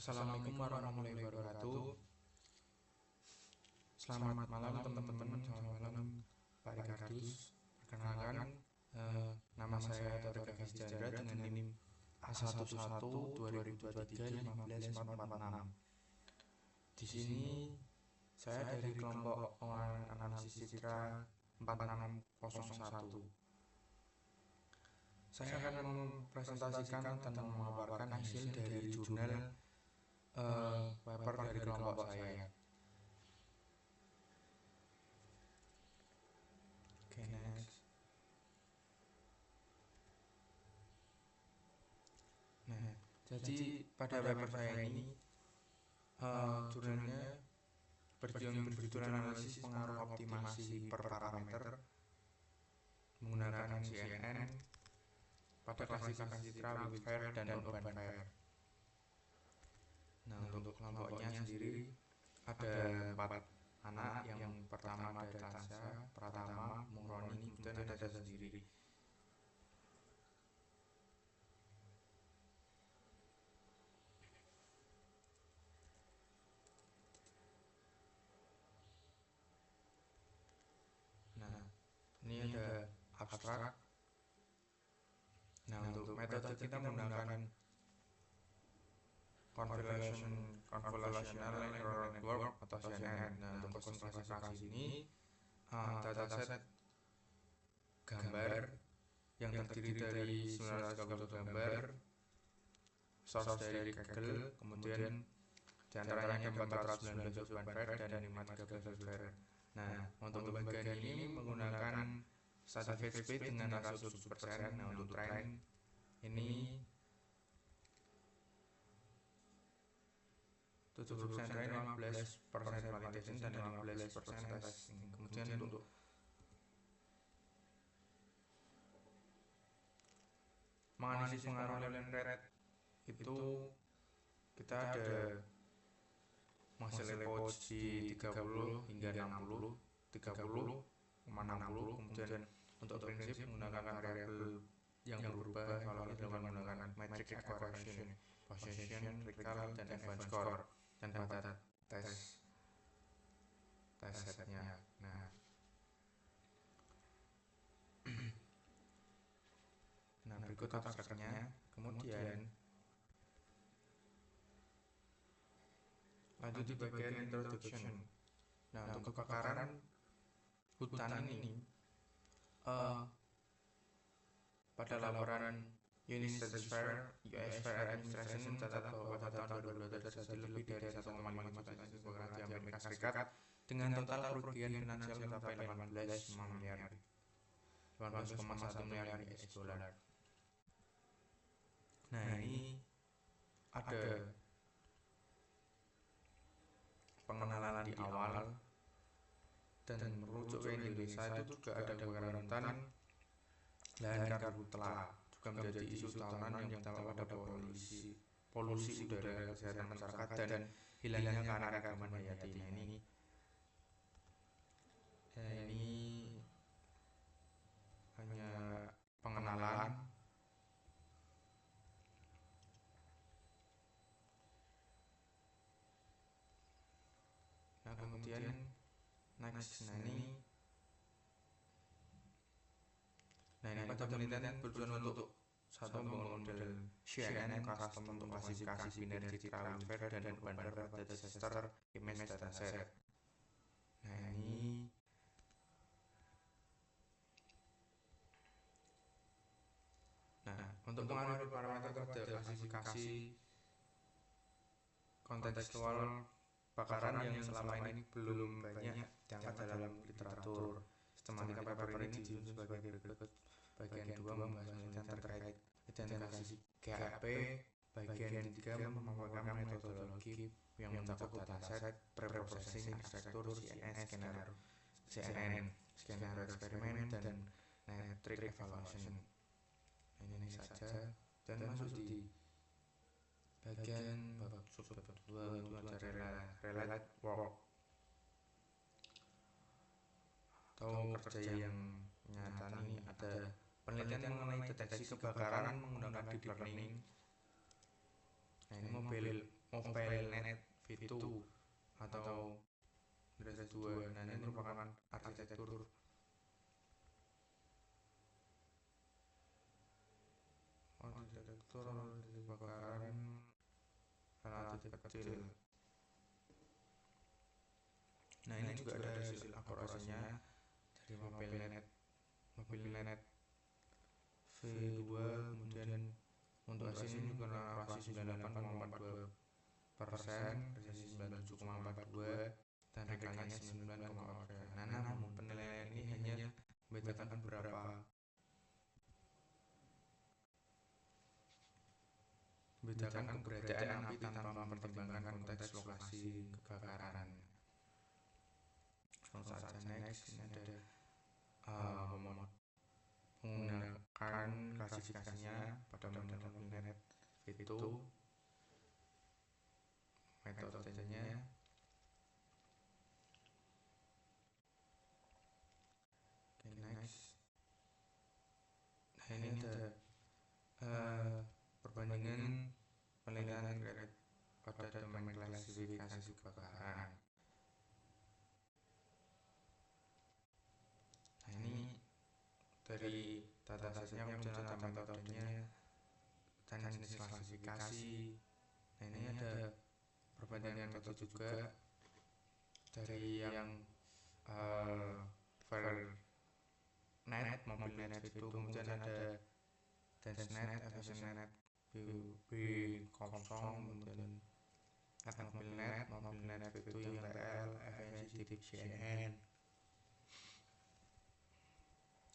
Assalamualaikum warahmatullahi wabarakatuh. Selamat malam teman-teman, selamat malam Pak Rikardus. Perkenalkan, nama saya Toga Chandra dengan NIM A11-2023-15446. Di sini saya dari kelompok pengembangan analisis citra 4601. Saya akan mempresentasikan dan memaparkan hasil dari jurnal paper dari kelompok saya. Oke, next. Nah, jadi pada paper saya ini jurnalnya berjudul analisis pengaruh optimasi per parameter menggunakan CNN pada klasifikasi citra with fair dan urban fair. Nah, untuk kelompoknya sendiri ada 4 anak. Yang pertama ada Tasya, Pratama, Muroni, kemudian ada saya sendiri. Nah, ini ada abstrak. Nah, untuk metode kita menggunakan Convolutional Neural Network atau CNN. Nah, untuk klasifikasi ini dataset gambar yang terdiri dari 930 gambar, source dari Kaggle, kemudian diantaranya ada 419 urban fair dan 513 fair. Nah, untuk pembagian ini menggunakan static speed dengan rasio 7%. Nah, untuk train ini 70% train, 15% validation, dan 15% testing. Kemudian untuk menganalisis pengaruh learning rate itu kita ada menghasilkan pouch di 30 hingga 60, 30, 60. Kemudian untuk prinsip menggunakan variabel yang berubah, evaluasi dengan menggunakan metric accuracy, position, recall, dan advanced score, dan pada tes setnya. Nah, berikut abstraknya. Kemudian lanjut di bagian introduction. Nah, untuk kebakaran hutan ini pada laporan United States Fair, US Fair Administration mencatat bahwa pada tahun 2020 terjadi lebih dari 1,5 juta kasus kebakaran di Amerika Serikat dengan total kerugian finansial mencapai 18,1 miliar US dollar. Nah, ini ada pengenalan di awal dan merujuk ke Indonesia. Itu juga ada kebakaran hutan, lahan karhutla, juga menjadi isu tahunan yang berdampak pada polusi udara, kesehatan masyarakat, dan hilangnya keanekaragaman hayati. Nah, ini hanya pengenalan. Nah, kemudian next. Nah, ini pada penelitian bertujuan untuk satu membangun model CNN custom untuk klasifikasi biner citra with fair dan urban fair pada disaster image dataset. Nah, ini untuk mengambil parameter pada klasifikasi kontekstual bakaran yang selama ini belum banyak diangkat dalam literatur. Sistematika paper ini disusun sebagai berikut. Bagian 2 membahas penelitian terkait identifikasi GAP. Bagian 3 memaparkan metodologi yang mencakup dataset, preprocessing, arsitektur, CNN, skenario eksperimen, dan metric evaluation. Ini saja, dan masuk di bagian bab 2 itu ada relate work atau kerja yang nyata. Ini ada penelitian mengenai deteksi kebakaran menggunakan deep learning. Nah, ini MobileNet V2 atau DRES2. Nah, ini merupakan arsitektur kebakaran relatif kecil. Nah, ini juga ada hasil akurasinya dari MobileNet V2. Kemudian untuk hasil ini juga akurasi 98,42%, presisi 97,42, dan rekalnya 99,4%. Nah, namun penilaian ini hanya membedakan keberadaan api tanpa mempertimbangkan konteks lokasi kebakaran. Langsung saja next, ini ada menggunakan klasifikasinya pada model MobileNet V2. Metodenya next. Nah, ini ada perbandingan penelitian terkait pada domain klasifikasi kebakaran. Nah, ini dari datasetnya, kemudian ada metodenya dan jenis klasifikasi. Nah, ini ada perbandingan metode juga dari yang VerNet, MobileNet V2, kemudian ada DenseNet, EfficientNet, B-Comsong, kemudian MobileNet V2 yang TL, FNC-CNN.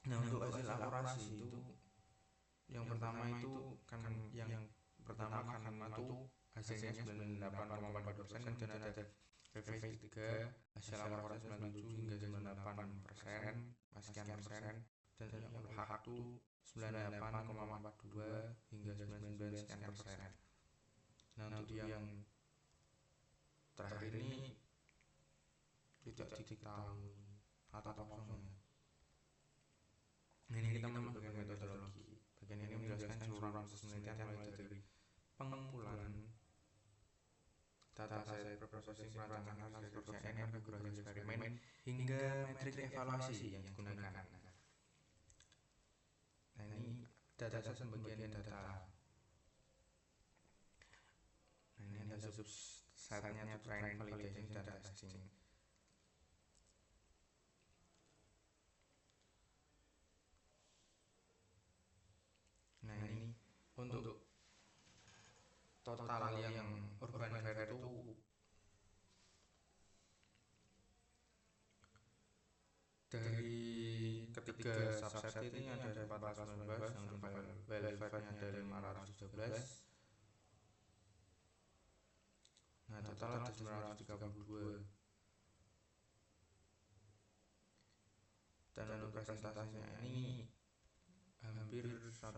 Nah, untuk hasil akurasi itu yang pertama itu kan hasilnya 98,42%, kemudian ada revise 3 hasil akurasi 97 hingga 98% sekian persen, dan yang hak itu 98,42 hingga 99 sekian persen. Nah, untuk yang terakhir ini tidak diketahui atau kosongnya. Ini kita masuk bagian metodologi. Bagian ini menjelaskan seluruh proses penelitian mulai dari pengumpulan dataset, preprocessing, perancangan hasil CNN, konfigurasi eksperimen, hingga metrik evaluasi yang digunakan. Nah, ini dataset pembagian data. Nah, ini ada subsetnya to train, validation, data testing. Nah, ini untuk total yang urban fire itu dari ketiga subset ini ada 419, yang untuk welfare-nya ada 512. Nah, total ada 932. Dan untuk presentasinya ini hampir 100%.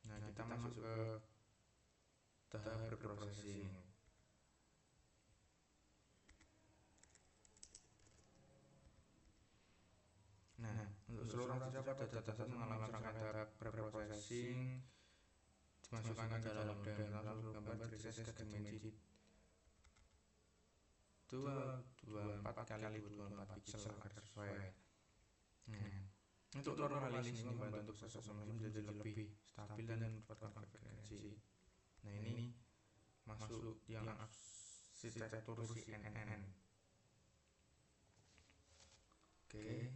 Nah, kita masuk ke tahap preprocessing. Nah, untuk seluruh hasil pada dataset mengalami serangkaian tahap preprocessing, dimasukkan ke dalam model, lalu gambar direses ke dimensi 224 kali 224 pixel agar sesuai. Untuk normalize ini membantu proses otomatis menjadi lebih stabil dan mempercepat konvergensi. Nah, ini masuk yang arsitektur CNN. Oke.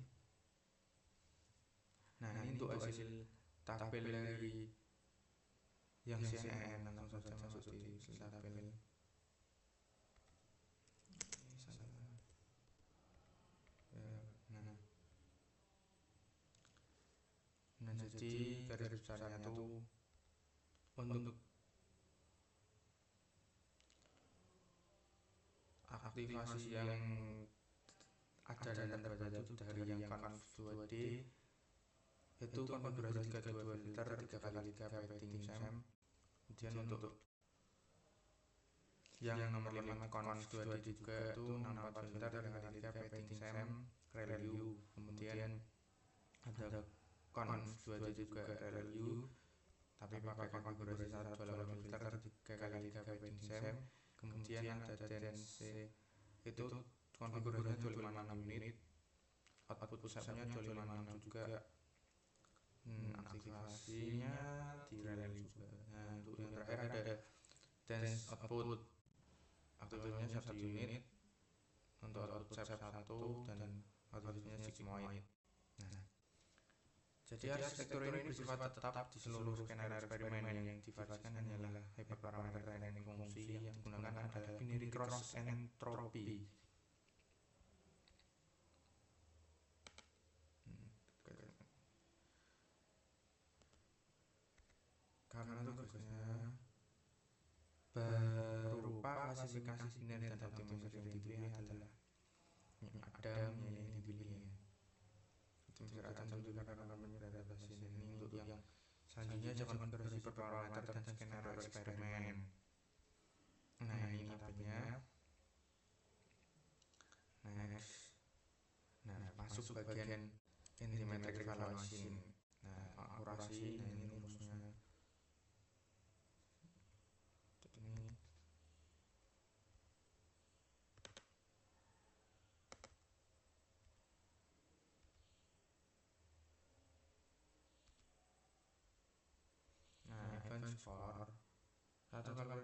Nah, ini untuk hasil tabel dari yang CNN, langsung saja masuk di tabel. Nah, jadi garis besarnya itu untuk aktivasi yang ada dan terbaca itu dari yang conv 2D itu konfigurasi 32 filter 3x3 padding SAM. Kemudian untuk yang nomor 5 conv 2D juga itu 64 filter 3x3 padding SAM ReLU. Kemudian ada conv 2D juga ReLU tapi pakai konfigurasi 128 filter 3x3 padding sem. Kemudian ada dense itu konfigurasinya 256 unit, output setnya 256 juga. Aktivasinya di rel juga. Nah, untuk yang terakhir ada dense output, aktivasinya 1 unit untuk output set 1 dan aktivasinya sigmoid. Nah, jadi arsitektur ini bersifat tetap di seluruh skenario eksperimen. Yang divariasikan hanyalah hyperparameter training fungsi. Yang digunakan adalah binary cross entropy. Karena tugasnya berupa klasifikasi biner dan optimalisasi yang dipilih adalah Adam yang dipilih. Optimisasi tentu karena beradaptasi ini untuk yang selanjutnya konfigurasi berparameter dan skenario eksperimen. Nah, ini tabelnya. Next. Nah, masuk bagian Kinematic Evaluation. Nah, akurasi. Nah, ini rumusnya. Ini. Nah, advance score. Satu kali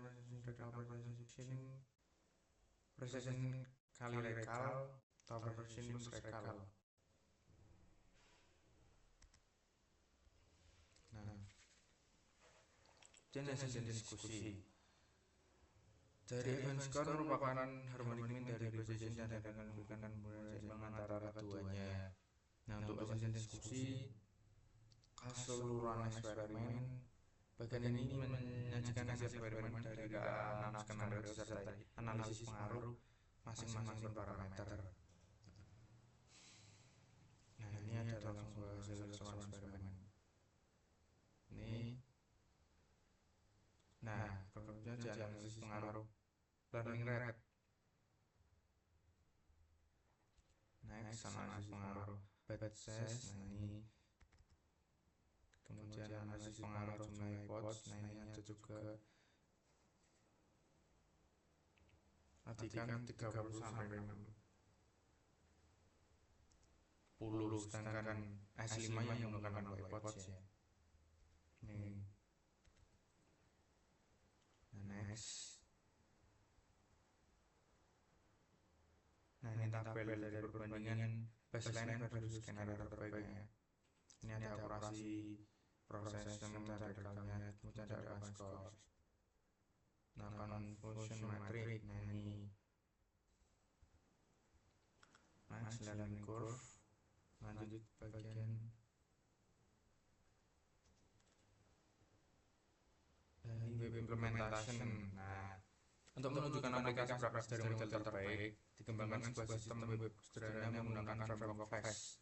precision kali rekal atau precision plus rekal. Nah, jenis diskusi dari advance score merupakan harmonic mean dari precision dan menunjukkan seimbang antara keduanya. Nah, untuk precision diskusi keseluruhan eksperimen, bagian ini menyajikan hasil eksperimen dari ke-6 skenario disertai analisis pengaruh masing-masing berparameter. Nah, ini adalah langsung hasil keseluruhan eksperimen. Ini. Nah, berikutnya di analisis pengaruh learning rate. Next, analisis pengaruh batch size. Nah, ini. Kemudian analisis pengaruh jumlah epoch. Nah, ini ada juga. Perhatikan 30 sampai 60, sedangkan S5 yang menggunakan epoch ya. Nih. Nah, next. Nah, ini tabel dari perbandingan baseline versus skenario terbaiknya. Ini ada akurasi proses yang rekalnya, kemudian ada advance score. Nah, confusion metric. Nah, ini. Next, learning curve. Lanjut bagian web implementation. Nah, untuk menunjukkan aplikasi praktis dari model terbaik, dikembangkan sebuah sistem web sederhana menggunakan framework Flash,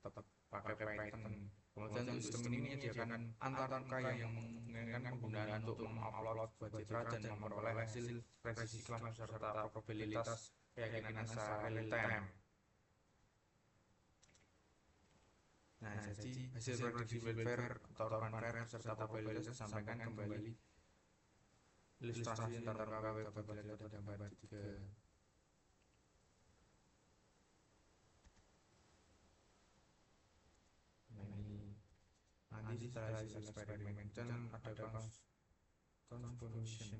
tetap pakai Python. Kemudian untuk sistem ini menyediakan antarmuka yang memungkinkan penggunaan untuk mengupload buat citra dan memperoleh hasil presisi kelas serta probabilitas keyakinan secara real time. Nah, jadi hasil prediksi welfare atau unfair serta probabilitas disampaikan kembali. Ilustrasi antarmuka web dapat dilihat pada gambar 3. Nanti setelah hasil eksperimen dan ada conclusion.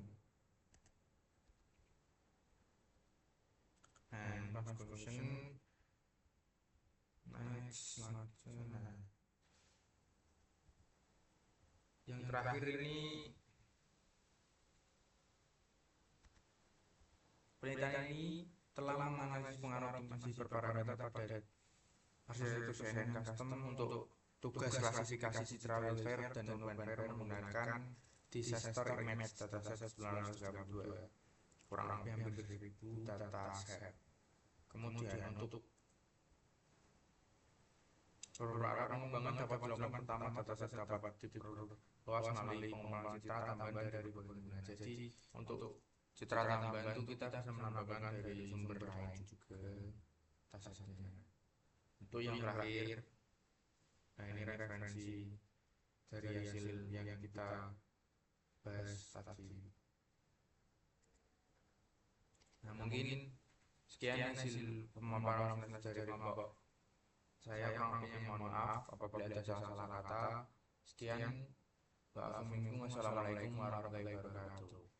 Nah, conclusion. Next, nah, yang terakhir ini penelitian ini telah menganalisis pengaruh optimasi berparameter pada arsitektur CNN custom untuk tugas klasifikasi citra welfare dan non-welfare menggunakan disaster image dataset 1932, kurang lebih hampir 1000 dataset. Kemudian untuk beberapa pengembangan dapat dilakukan. Pertama, dataset dapat diperluas melalui pengembangan citra tambahan dari pengguna. Jadi untuk citra tambahan itu kita bisa menambahkan dari sumber lain juga datasetnya. Itu yang terakhir. Nah, ini referensi dari hasil yang kita bahas tadi. Nah, mungkin sekian hasil pemaparan dari kelompok saya. Kurang lebihnya mohon maaf apabila ada salah-salah kata. Sekian, Assalamualaikum warahmatullahi wabarakatuh.